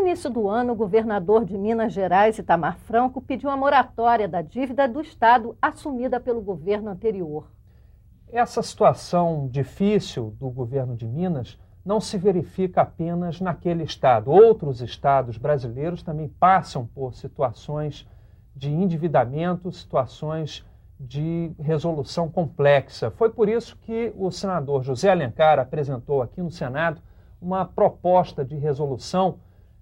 início do ano, o governador de Minas Gerais, Itamar Franco, pediu a moratória da dívida do Estado assumida pelo governo anterior. Essa situação difícil do governo de Minas não se verifica apenas naquele estado. Outros estados brasileiros também passam por situações de endividamento, situações de resolução complexa. Foi por isso que o senador José Alencar apresentou aqui no Senado uma proposta de resolução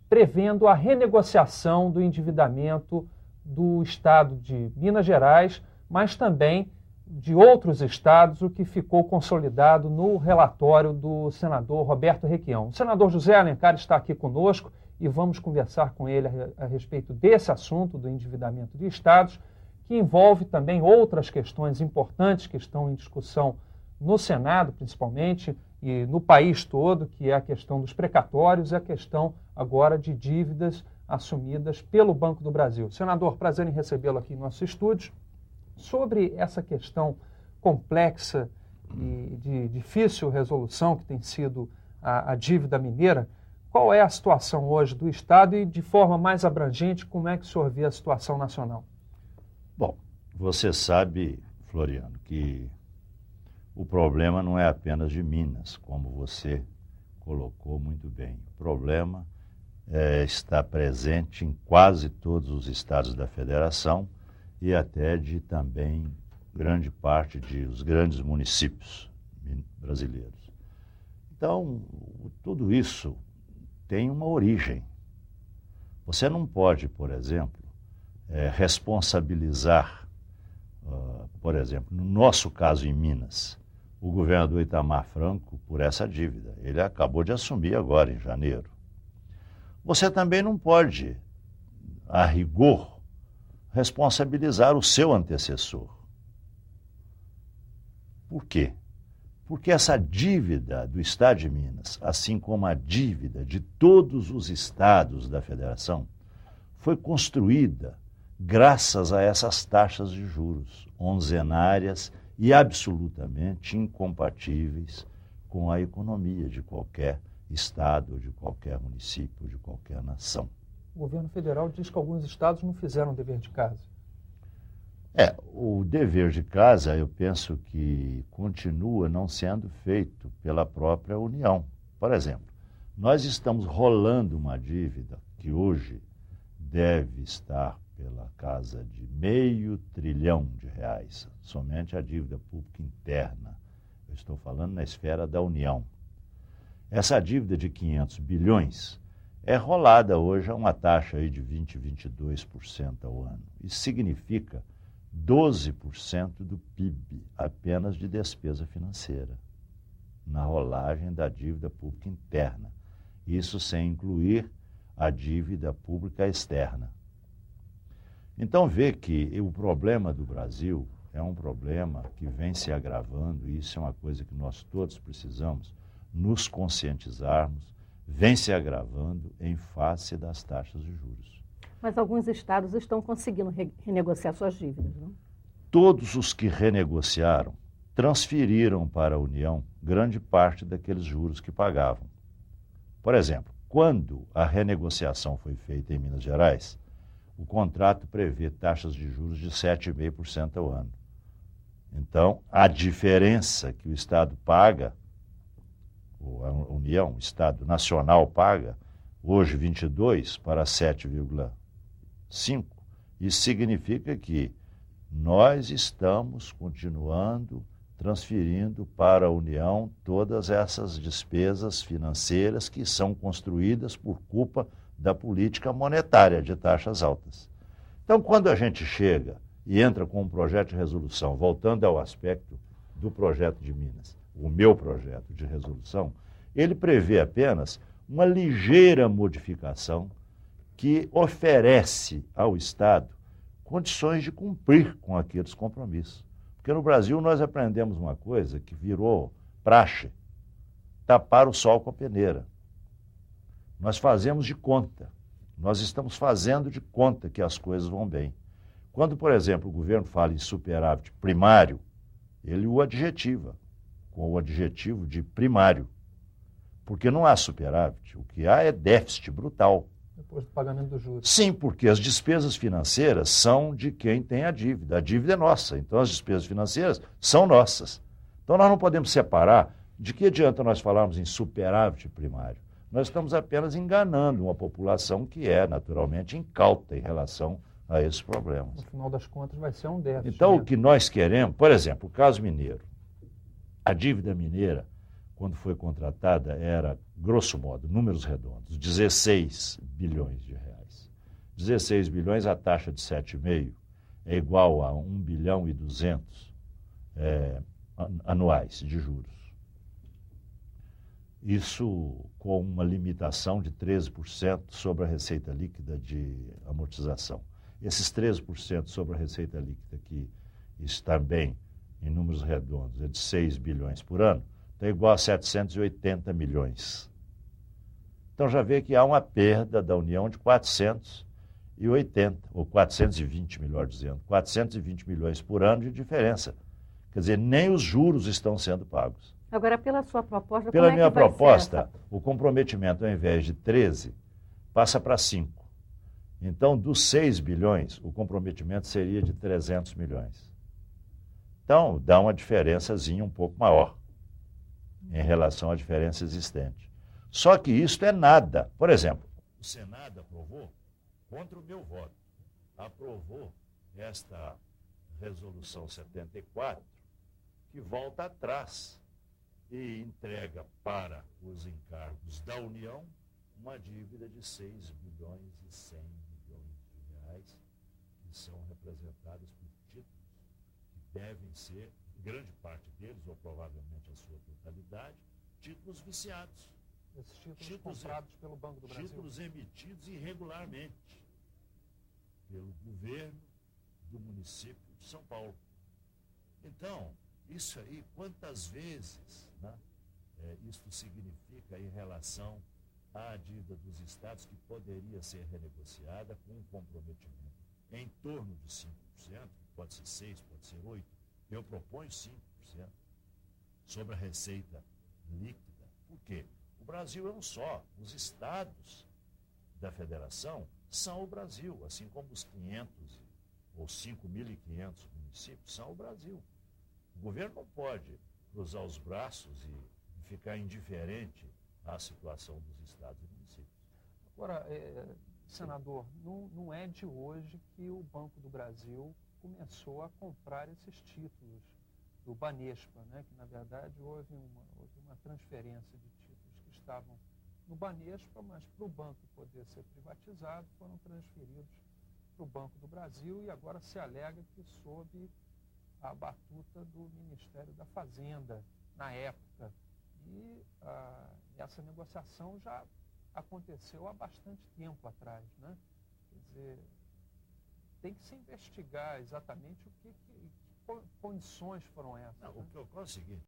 prevendo a renegociação do endividamento do estado de Minas Gerais, mas também de outros estados, o que ficou consolidado no relatório do senador Roberto Requião. O senador José Alencar está aqui conosco e vamos conversar com ele a respeito desse assunto do endividamento de estados, que envolve também outras questões importantes que estão em discussão no Senado, principalmente, e no país todo, que é a questão dos precatórios e a questão agora de dívidas assumidas pelo Banco do Brasil. Senador, prazer em recebê-lo aqui em nossos estúdios. Sobre essa questão complexa e de difícil resolução que tem sido a dívida mineira, qual é a situação hoje do Estado e, de forma mais abrangente, como é que o senhor vê a situação nacional? Bom, você sabe, Floriano, que o problema não é apenas de Minas, como você colocou muito bem. O problema está presente em quase todos os estados da federação e até de também grande parte dos grandes municípios brasileiros. Então, tudo isso tem uma origem. Você não pode, por exemplo, responsabilizar, por exemplo, no nosso caso em Minas, o governador Itamar Franco por essa dívida. Ele acabou de assumir agora, em janeiro. Você também não pode, a rigor, responsabilizar o seu antecessor. Por quê? Porque essa dívida do Estado de Minas, assim como a dívida de todos os estados da federação, foi construída graças a essas taxas de juros onzenárias e absolutamente incompatíveis com a economia de qualquer estado, de qualquer município, de qualquer nação. O governo federal diz que alguns estados não fizeram o dever de casa. O dever de casa, eu penso que continua não sendo feito pela própria União. Por exemplo, nós estamos rolando uma dívida que hoje deve estar pela casa de R$500 bilhão, somente a dívida pública interna. Eu estou falando na esfera da União. Essa dívida de 500 bilhões é rolada hoje a uma taxa aí de 20, 22% ao ano. Isso significa 12% do PIB apenas de despesa financeira, na rolagem da dívida pública interna. Isso sem incluir a dívida pública externa. Então vê que o problema do Brasil é um problema que vem se agravando, e isso é uma coisa que nós todos precisamos nos conscientizarmos, vem se agravando em face das taxas de juros. Mas alguns estados estão conseguindo renegociar suas dívidas, não? Todos os que renegociaram transferiram para a União grande parte daqueles juros que pagavam. Por exemplo, quando a renegociação foi feita em Minas Gerais, o contrato prevê taxas de juros de 7,5% ao ano. Então, a diferença que o Estado paga, ou a União, o Estado Nacional paga, hoje 22 para 7,5, isso significa que nós estamos continuando transferindo para a União todas essas despesas financeiras que são construídas por culpa da política monetária de taxas altas. Então, quando a gente chega e entra com um projeto de resolução, voltando ao aspecto do projeto de Minas, o meu projeto de resolução, ele prevê apenas uma ligeira modificação que oferece ao Estado condições de cumprir com aqueles compromissos. Porque no Brasil nós aprendemos uma coisa que virou praxe: tapar o sol com a peneira. Nós fazemos de conta, nós estamos fazendo de conta que as coisas vão bem. Quando, por exemplo, o governo fala em superávit primário, ele o adjetiva com o adjetivo de primário, porque não há superávit, o que há é déficit brutal. Depois do pagamento dos juros. Sim, porque as despesas financeiras são de quem tem a dívida. A dívida é nossa, então as despesas financeiras são nossas. Então nós não podemos separar. De que adianta nós falarmos em superávit primário? Nós estamos apenas enganando uma população que é naturalmente incauta em relação a esses problemas. No final das contas vai ser um déficit. Então o que nós queremos, por exemplo, o caso mineiro. A dívida mineira, quando foi contratada, era, grosso modo, números redondos, 16 bilhões de reais. 16 bilhões, a taxa de 7,5 é igual a 1 bilhão e 200 anuais de juros. Isso com uma limitação de 13% sobre a receita líquida de amortização. Esses 13% sobre a receita líquida, que está bem em números redondos, é de 6 bilhões por ano, está igual a 780 milhões. Então já vê que há uma perda da União de 480, ou 420, melhor dizendo, 420 milhões por ano de diferença. Quer dizer, nem os juros estão sendo pagos. Agora, pela sua proposta, Pela como minha é que vai proposta, ser essa? o comprometimento, ao invés de 13, passa para 5. Então, dos 6 bilhões, o comprometimento seria de 300 milhões. Então, dá uma diferençazinha um pouco maior em relação à diferença existente. Só que isso é nada. Por exemplo, o Senado aprovou, contra o meu voto, aprovou esta resolução 74, que volta atrás e entrega para os encargos da União uma dívida de 6 bilhões e 100 milhões de reais, que são representadas por títulos que devem ser, grande parte deles, ou provavelmente a sua totalidade, títulos viciados. Esses títulos comprados pelo Banco do Brasil. Títulos emitidos irregularmente pelo governo do município de São Paulo. Então, isso aí, quantas vezes, né, isto significa em relação à dívida dos estados que poderia ser renegociada com um comprometimento em torno de 5%, pode ser 6%, pode ser 8%, eu proponho 5% sobre a receita líquida. Por quê? O Brasil é um só, os estados da federação são o Brasil, assim como os 500 ou 5.500 municípios são o Brasil. O governo não pode cruzar os braços e ficar indiferente à situação dos estados e municípios. Agora, senador, não é de hoje que o Banco do Brasil começou a comprar esses títulos do Banespa, né? Que na verdade houve uma transferência de títulos que estavam no Banespa, mas para o banco poder ser privatizado foram transferidos para o Banco do Brasil e agora se alega que sob a batuta do Ministério da Fazenda na época. E essa negociação já aconteceu há bastante tempo atrás, né? Quer dizer, tem que se investigar exatamente que condições foram essas. Não, né? O que ocorre é o seguinte,